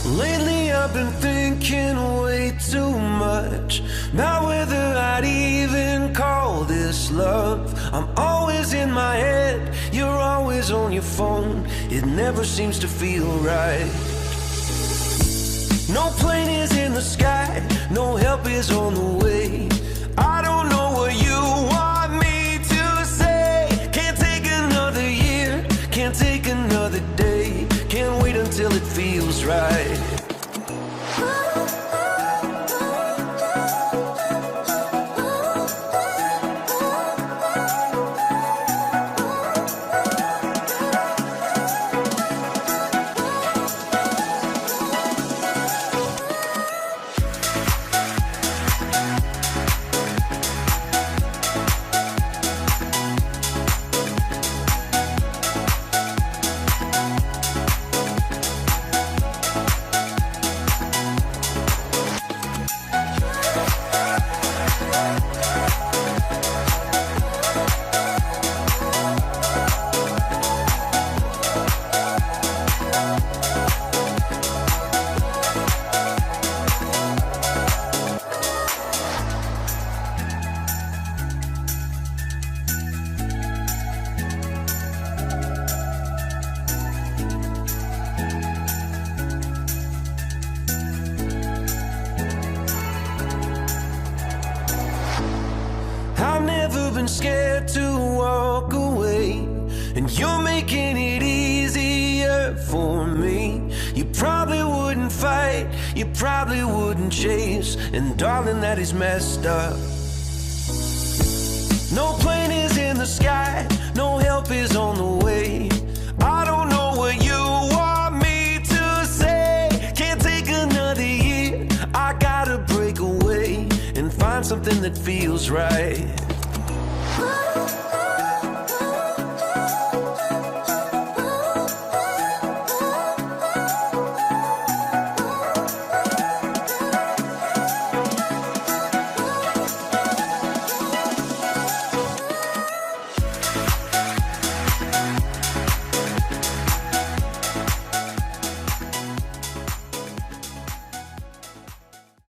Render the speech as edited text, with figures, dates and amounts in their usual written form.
Lately I've been thinking way too much about whether I'd even call this love. I'm always in my head, you're always on your phone. It never seems to feel right. No plane is in the sky, no help is on the way. I don't know what you want me to say. Can't take another year, can't take another day. Can't wait until it feels right. I've never been scared to walk away, and you're making it easier for me. You probably wouldn't fight, you probably wouldn't chase, and darling, that is messed up. No plane is in the sky, no help is on the way. I don't know what you want me to say. Can't take another year, I gotta break away and find something that feels right.